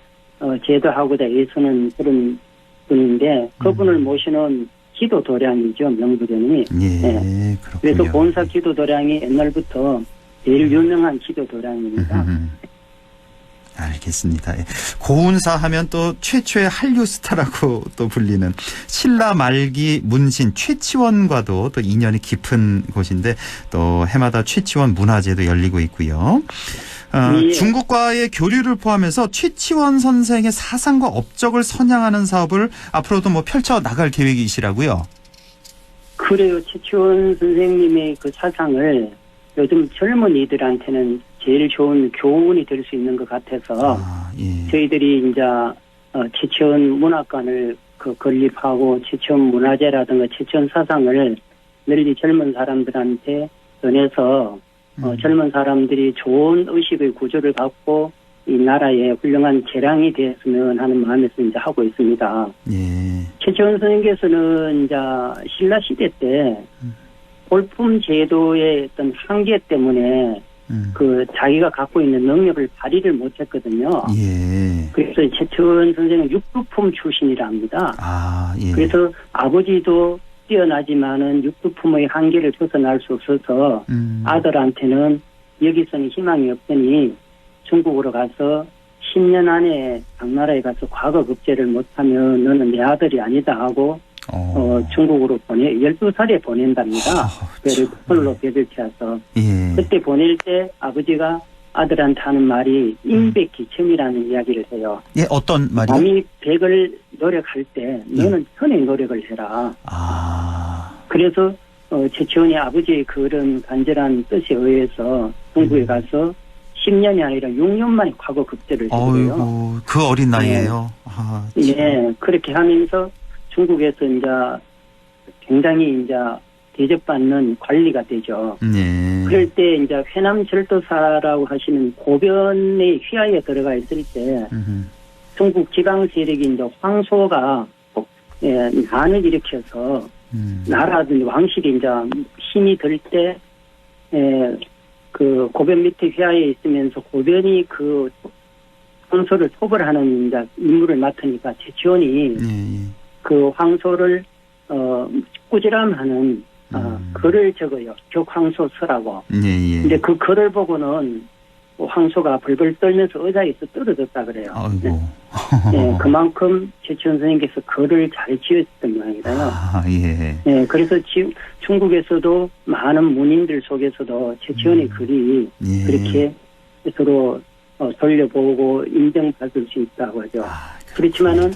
제도하고자 애쓰는 그런 분인데 그분을 모시는 기도 도량이죠. 명부전이. 예. 그렇군요. 그래서 고운사 기도 도량이 옛날부터 제일 유명한 기도 도량입니다. 알겠습니다. 고운사 하면 또 최초의 한류 스타라고 또 불리는 신라 말기 문신 최치원과도 또 인연이 깊은 곳인데 또 해마다 최치원 문화제도 열리고 있고요. 중국과의 교류를 포함해서 최치원 선생의 사상과 업적을 선양하는 사업을 앞으로도 뭐 펼쳐 나갈 계획이시라고요? 그래요. 최치원 선생님의 그 사상을 요즘 젊은이들한테는 제일 좋은 교훈이 될 수 있는 것 같아서 저희들이 이제 최치원 문학관을 건립하고 최치원 문화재라든가 최치원 사상을 널리 젊은 사람들한테 전해서 젊은 사람들이 좋은 의식의 구조를 갖고 이 나라에 훌륭한 재량이 되었으면 하는 마음에서 이제 하고 있습니다. 최치원 선생님께서는 이제 신라 시대 때 골품 제도의 어떤 한계 때문에 그 자기가 갖고 있는 능력을 발휘를 못했거든요. 그래서 최치원 선생은 육두품 출신이라 합니다. 그래서 아버지도 뛰어나지만은 육두품의 한계를 벗어날 수 없어서 아들한테는 여기서는 희망이 없으니 중국으로 가서 10년 안에 당나라에 가서 과거 급제를 못하면 너는 내 아들이 아니다 하고 중국으로 12살에 보낸답니다. 배를 홀로 배를 채워서. 그때 보낼 때 아버지가 아들한테 하는 말이 임백기첨이라는 이야기를 해요. 예, 어떤 말이요? 남이 백을 노력할 때 너는 천의 노력을 해라. 그래서 최치원이 아버지의 그런 간절한 뜻에 의해서 중국에 가서 10년이 아니라 6년 만에 과거 급제를 했고요. 어이구, 그 어린 나이에요. 아, 예, 그렇게 하면서 중국에서 이제 굉장히 이제 대접받는 관리가 되죠. 네. 그럴 때 이제 회남절도사라고 하시는 고변의 휘하에 들어가 있을 때 중국 지방 세력이 이제 황소가 난을 일으켜서 나라든지 왕실이 이제 힘이 들 때 그 고변 밑에 휘하에 있으면서 고변이 그 황소를 토벌하는 이제 임무를 맡으니까 최치원이 그 황소를 꾸지람하는 글을 적어요. 격황소서라고. 근데 그 글을 보고는 황소가 벌벌 떨면서 의자에서 떨어졌다 그래요. 네, 그만큼 최치원 선생님께서 글을 잘 지었던 모양이라요. 아, 예. 네, 그래서 중국에서도 많은 문인들 속에서도 최치원의 글이 그렇게 스스로 돌려보고 인정받을 수 있다고 하죠. 그렇지만은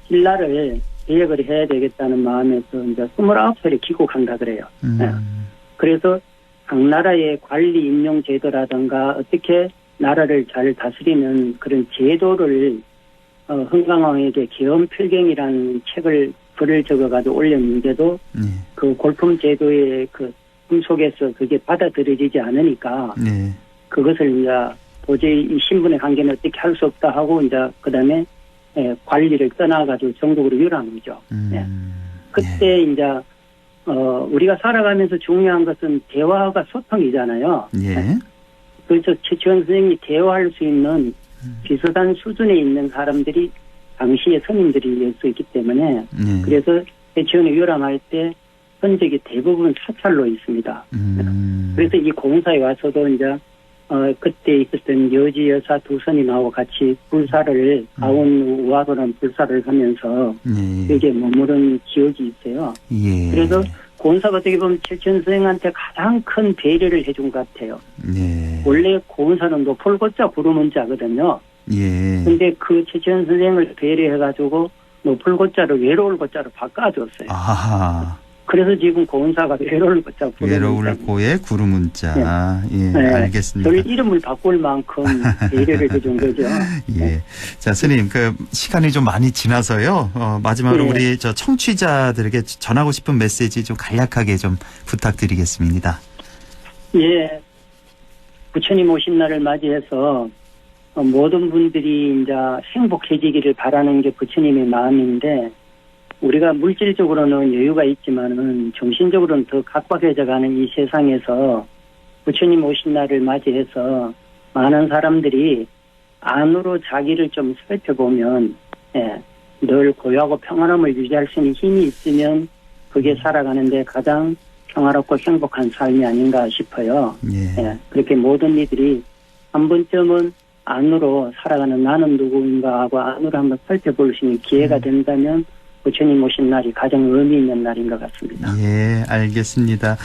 신라를 개혁을 해야 되겠다는 마음에서 이제 29살에 귀국한다 그래요. 네. 그래서 각 나라의 관리 임용 제도라든가 어떻게 나라를 잘 다스리는 그런 제도를 흥강왕에게 계엄필경이라는 글을 적어가지고 올렸는데도 그 골품 제도의 그 속에서 그게 받아들여지지 않으니까 그것을 이제 도저히 이 신분의 관계는 어떻게 할 수 없다 하고 이제 그다음에 관리를 떠나가지고 전국으로 유람한 거죠. 네. 그때 이제 우리가 살아가면서 중요한 것은 대화가 소통이잖아요. 예. 그래서 최치원 선생님이 대화할 수 있는 비슷한 수준에 있는 사람들이 당시의 스님들이 될 수 있기 때문에 그래서 최치원이 유람할 때 흔적이 대부분 사찰로 있습니다. 그래서 이 공사에 와서도 이제 그때 있었던 여지 여사 두 스님하고 같이 불사를 가온 우화도란 불사를 하면서 여기에 머무른 기억이 있어요. 예. 그래서 고은사가 어떻게 보면 최치원 선생한테 가장 큰 배려를 해준 것 같아요. 원래 고은사는 노폴고자 구름문자거든요. 근데 그 최치원 선생을 배려해가지고 노폴고자를 외로울 고자로 바꿔줬어요. 아하. 그래서 지금 고은사가 외로울 고자 외로울 고의 구름문자. 예, 알겠습니다. 저를 이름을 바꿀 만큼 배려를 해준 거죠. 예. 자, 스님, 그 시간이 좀 많이 지나서요. 마지막으로 우리 저 청취자들에게 전하고 싶은 메시지 좀 간략하게 좀 부탁드리겠습니다. 예. 부처님 오신 날을 맞이해서 모든 분들이 이제 행복해지기를 바라는 게 부처님의 마음인데 우리가 물질적으로는 여유가 있지만은 정신적으로는 더 각박해져가는 이 세상에서 부처님 오신 날을 맞이해서 많은 사람들이 안으로 자기를 좀 살펴보면 늘 고요하고 평안함을 유지할 수 있는 힘이 있으면 그게 살아가는데 가장 평화롭고 행복한 삶이 아닌가 싶어요. 그렇게 모든 이들이 한 번쯤은 안으로 살아가는 나는 누구인가 하고 안으로 한번 살펴볼 수 있는 기회가 된다면 부처님 오신 날이 가장 의미 있는 날인 것 같습니다. 예, 알겠습니다.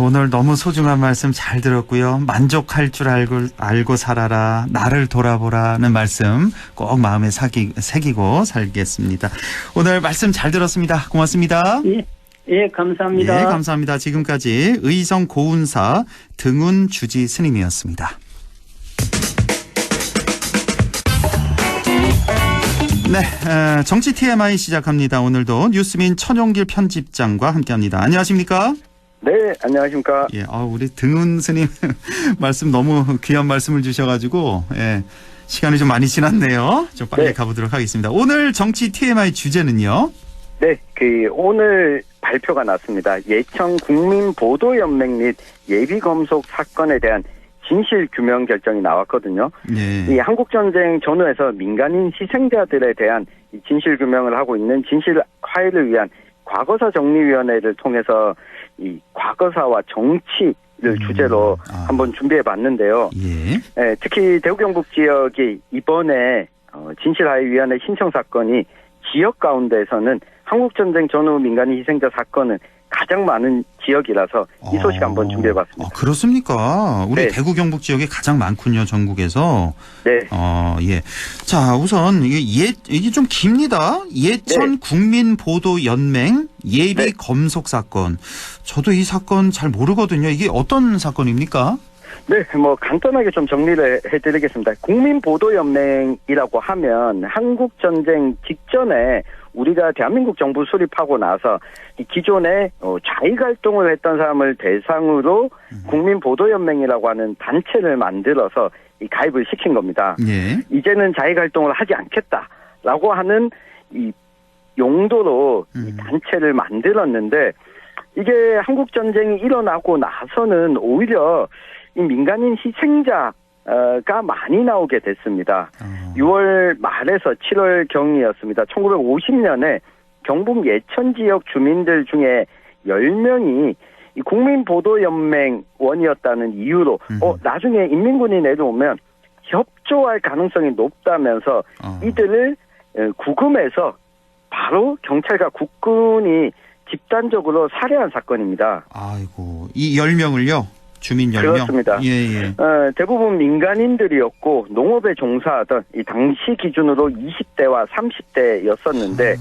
오늘 너무 소중한 말씀 잘 들었고요. 만족할 줄 알고 살아라. 나를 돌아보라는 말씀 꼭 마음에 새기고 살겠습니다. 오늘 말씀 잘 들었습니다. 고맙습니다. 예, 감사합니다. 예, 감사합니다. 지금까지 의성 고운사 등운 주지 스님이었습니다. 네, 정치 TMI 시작합니다. 오늘도 뉴스민 천용길 편집장과 함께합니다. 안녕하십니까? 네, 안녕하십니까? 예, 우리 등운 스님 말씀 너무 귀한 말씀을 주셔가지고 시간이 좀 많이 지났네요. 좀 빨리 가보도록 하겠습니다. 오늘 정치 TMI 주제는요? 네, 오늘 발표가 났습니다. 예천 국민보도연맹 및 예비검속 사건에 대한 진실 규명 결정이 나왔거든요. 이 한국전쟁 전후에서 민간인 희생자들에 대한 진실 규명을 하고 있는 진실 화해를 위한 과거사 정리위원회를 통해서 이 과거사와 정치를 주제로 한번 준비해봤는데요. 특히 대구 경북 지역이 이번에 진실화해위원회 신청 사건이 지역 가운데에서는 한국전쟁 전후 민간인 희생자 사건은 가장 많은 지역이라서 이 소식 한번 준비해봤습니다. 그렇습니까? 우리 대구 경북 지역이 가장 많군요, 전국에서. 네. 예. 자, 우선 이게 좀 깁니다. 예천 국민보도연맹 예비 검속 사건. 저도 이 사건 잘 모르거든요. 이게 어떤 사건입니까? 네, 간단하게 좀 정리를 해드리겠습니다. 국민보도연맹이라고 하면 한국전쟁 직전에 우리가 대한민국 정부 수립하고 나서 이 기존에 자익활동을 했던 사람을 대상으로 국민보도연맹이라고 하는 단체를 만들어서 이 가입을 시킨 겁니다. 예. 이제는 자익활동을 하지 않겠다라고 하는 이 용도로 이 단체를 만들었는데 이게 한국전쟁이 일어나고 나서는 오히려 이 민간인 희생자가 많이 나오게 됐습니다. 6월 말에서 7월 경이었습니다. 1950년에 경북 예천 지역 주민들 중에 10명이 이 국민보도연맹원이었다는 이유로 나중에 인민군이 내려오면 협조할 가능성이 높다면서 이들을 구금해서 바로 경찰과 국군이 집단적으로 살해한 사건입니다. 아이고, 이 10명을요? 주민 10명? 그렇습니다. 예. 대부분 민간인들이었고 농업에 종사하던 이 당시 기준으로 20대와 30대였었는데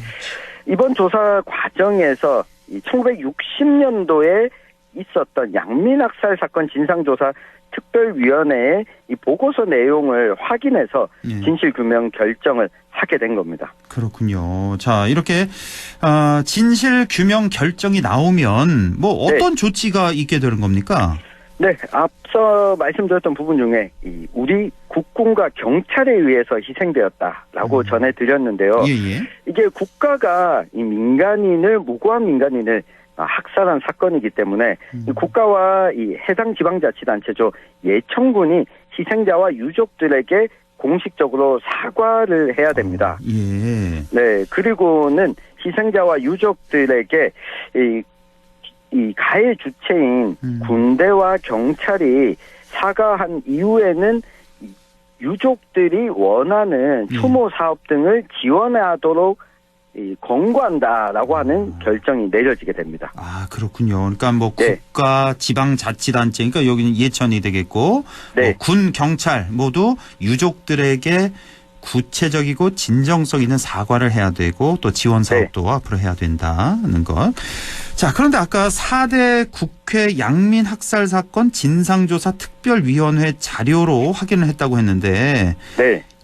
이번 조사 과정에서 1960년도에 있었던 양민학살 사건 진상조사 특별위원회의 이 보고서 내용을 확인해서 진실규명 결정을 하게 된 겁니다. 그렇군요. 자, 이렇게 진실규명 결정이 나오면 어떤 조치가 있게 되는 겁니까? 네, 앞서 말씀드렸던 부분 중에 우리 국군과 경찰에 의해서 희생되었다라고 전해드렸는데요. 이게 국가가 이 무고한 민간인을 학살한 사건이기 때문에 이 국가와 이 해당 지방자치단체죠 예천군이 희생자와 유족들에게 공식적으로 사과를 해야 됩니다. 네, 그리고는 희생자와 유족들에게 이 가해 주체인 군대와 경찰이 사과한 이후에는 유족들이 원하는 추모 사업 등을 지원하도록 권고한다라고 하는 결정이 내려지게 됩니다. 아, 그렇군요. 그러니까 국가, 지방자치단체, 그러니까 여기는 예천이 되겠고, 군, 경찰 모두 유족들에게 구체적이고 진정성 있는 사과를 해야 되고 또 지원 사업도 앞으로 해야 된다는 것. 자, 그런데 아까 4대 국회 양민 학살 사건 진상조사 특별위원회 자료로 확인을 했다고 했는데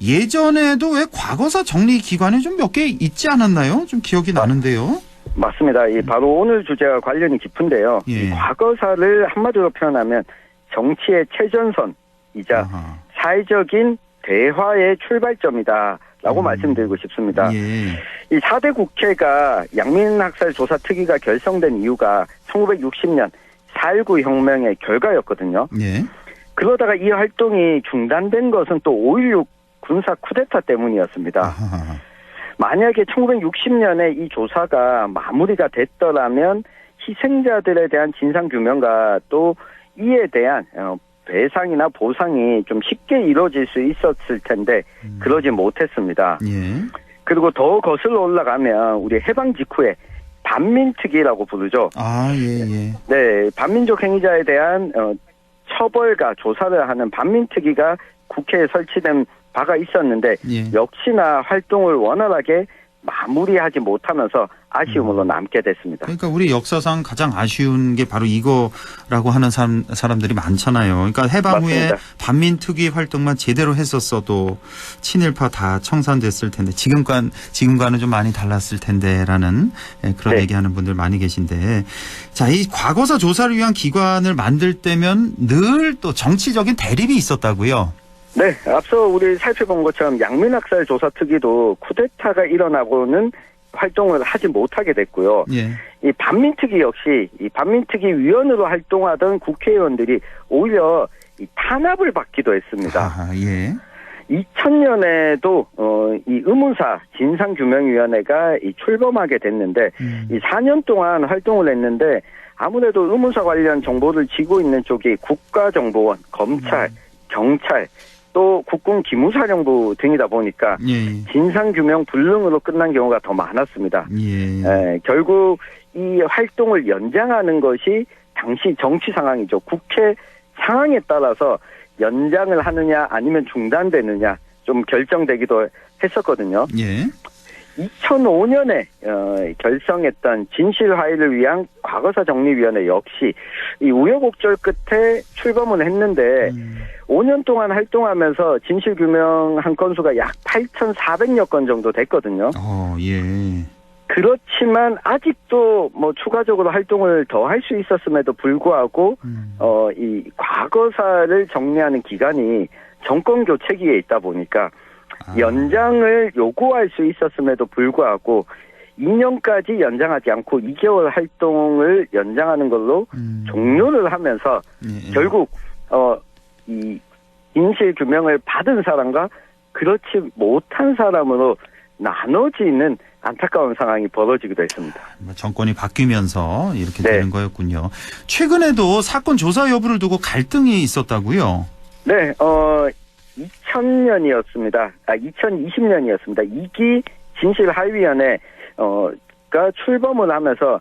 예전에도 왜 과거사 정리 기관이 좀 몇 개 있지 않았나요? 좀 기억이 나는데요. 맞습니다. 바로 오늘 주제와 관련이 깊은데요. 이 과거사를 한마디로 표현하면 정치의 최전선이자 사회적인 대화의 출발점이다라고 말씀드리고 싶습니다. 이 4대 국회가 양민학살 조사 특위가 결성된 이유가 1960년 4.19 혁명의 결과였거든요. 그러다가 이 활동이 중단된 것은 또 5.16 군사 쿠데타 때문이었습니다. 만약에 1960년에 이 조사가 마무리가 됐더라면 희생자들에 대한 진상규명과 또 이에 대한 배상이나 보상이 좀 쉽게 이루어질 수 있었을 텐데 그러지 못했습니다. 그리고 더 거슬러 올라가면 우리 해방 직후에 반민특위라고 부르죠. 네, 반민족 행위자에 대한 처벌과 조사를 하는 반민특위가 국회에 설치된 바가 있었는데 역시나 활동을 원활하게 마무리하지 못하면서 아쉬움으로 남게 됐습니다. 그러니까 우리 역사상 가장 아쉬운 게 바로 이거라고 하는 사람들이 많잖아요. 그러니까 해방 후에 반민특위 활동만 제대로 했었어도 친일파 다 청산됐을 텐데 지금과는 좀 많이 달랐을 텐데라는 그런 얘기하는 분들 많이 계신데 자, 이 과거사 조사를 위한 기관을 만들 때면 늘 또 정치적인 대립이 있었다고요. 네, 앞서 우리 살펴본 것처럼 양민학살 조사 특위도 쿠데타가 일어나고는 활동을 하지 못하게 됐고요. 이 반민특위 역시 이 반민특위 위원으로 활동하던 국회의원들이 오히려 이 탄압을 받기도 했습니다. 2000년에도 이 의문사 진상규명위원회가 출범하게 됐는데 이 4년 동안 활동을 했는데 아무래도 의문사 관련 정보를 쥐고 있는 쪽이 국가정보원, 검찰, 경찰, 또 국군 기무사령부 등이다 보니까 진상규명 불능으로 끝난 경우가 더 많았습니다. 결국 이 활동을 연장하는 것이 당시 정치 상황이죠. 국회 상황에 따라서 연장을 하느냐 아니면 중단되느냐 좀 결정되기도 했었거든요. 2005년에 결성했던 진실화해를 위한 과거사 정리위원회 역시 이 우여곡절 끝에 출범을 했는데 5년 동안 활동하면서 진실규명한 건수가 약 8,400여 건 정도 됐거든요. 예. 그렇지만 아직도 뭐 추가적으로 활동을 더 할 수 있었음에도 불구하고 이 과거사를 정리하는 기간이 정권 교체기에 있다 보니까 연장을 요구할 수 있었음에도 불구하고 2년까지 연장하지 않고 2개월 활동을 연장하는 걸로 종료를 하면서 결국 이 진실 규명을 받은 사람과 그렇지 못한 사람으로 나눠지는 안타까운 상황이 벌어지기도 했습니다. 정권이 바뀌면서 이렇게 되는 거였군요. 최근에도 사건 조사 여부를 두고 갈등이 있었다고요? 네, 2020년이었습니다. 2기 진실하위원회가 출범을 하면서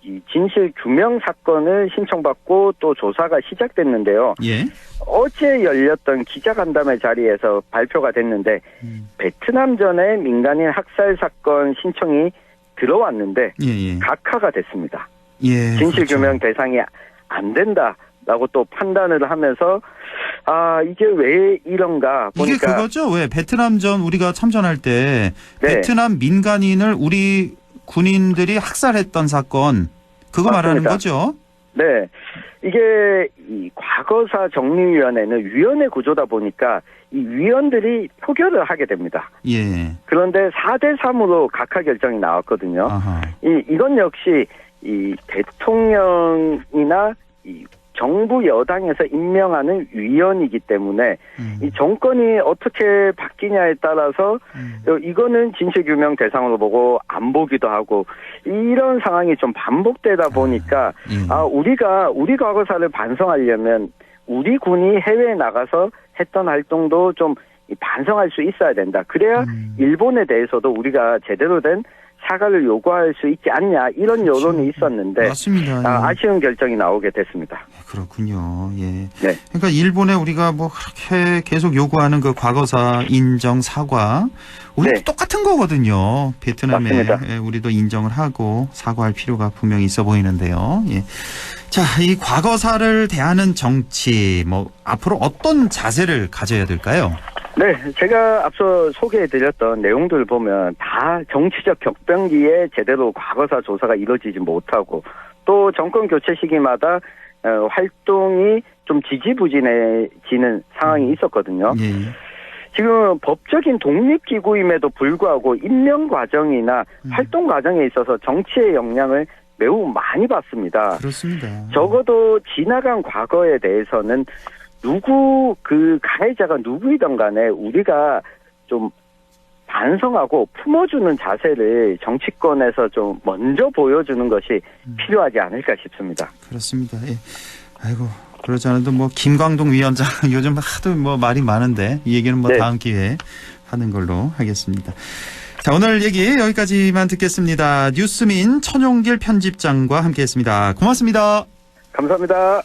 이 진실 규명 사건을 신청받고 또 조사가 시작됐는데요. 예. 어제 열렸던 기자간담회 자리에서 발표가 됐는데 베트남전의 민간인 학살 사건 신청이 들어왔는데 각하가 됐습니다. 예, 진실 규명 대상이 안 된다라고 또 판단을 하면서 이게 왜 이런가 보니까 이게 그거죠. 왜 베트남전 우리가 참전할 때 베트남 민간인을 우리 군인들이 학살했던 사건 그거 맞습니다. 말하는 거죠? 네. 이게 이 과거사 정리위원회는 위원회 구조다 보니까 이 위원들이 표결을 하게 됩니다. 예. 그런데 4대3으로 각하 결정이 나왔거든요. 이건 역시 이 대통령이나 이 정부 여당에서 임명하는 위원이기 때문에 이 정권이 어떻게 바뀌냐에 따라서 이거는 진실규명 대상으로 보고 안 보기도 하고 이런 상황이 좀 반복되다 보니까 우리 과거사를 반성하려면 우리 군이 해외에 나가서 했던 활동도 좀 반성할 수 있어야 된다. 그래야 일본에 대해서도 우리가 제대로 된 사과를 요구할 수 있지 않냐 이런 여론이 있었는데 맞습니다. 아쉬운 결정이 나오게 됐습니다. 그렇군요. 예. 네. 그러니까 일본에 우리가 뭐 그렇게 계속 요구하는 그 과거사 인정 사과 우리 똑같은 거거든요. 베트남에 우리도 인정을 하고 사과할 필요가 분명히 있어 보이는데요. 예. 자, 이 과거사를 대하는 정치 뭐 앞으로 어떤 자세를 가져야 될까요? 네, 제가 앞서 소개해드렸던 내용들 보면 다 정치적 격변기에 제대로 과거사 조사가 이루어지지 못하고 또 정권 교체 시기마다 활동이 좀 지지부진해지는 상황이 있었거든요. 지금 법적인 독립기구임에도 불구하고 임명 과정이나 활동 과정에 있어서 정치의 영향을 매우 많이 받습니다. 그렇습니다. 적어도 지나간 과거에 대해서는 그 가해자가 누구이든 간에 우리가 좀 반성하고 품어주는 자세를 정치권에서 좀 먼저 보여주는 것이 필요하지 않을까 싶습니다. 그렇습니다. 예. 아이고, 그러지 않아도 뭐 김광동 위원장 요즘 하도 뭐 말이 많은데 이 얘기는 뭐 다음 기회에 하는 걸로 하겠습니다. 자, 오늘 얘기 여기까지만 듣겠습니다. 뉴스민 천용길 편집장과 함께했습니다. 고맙습니다. 감사합니다.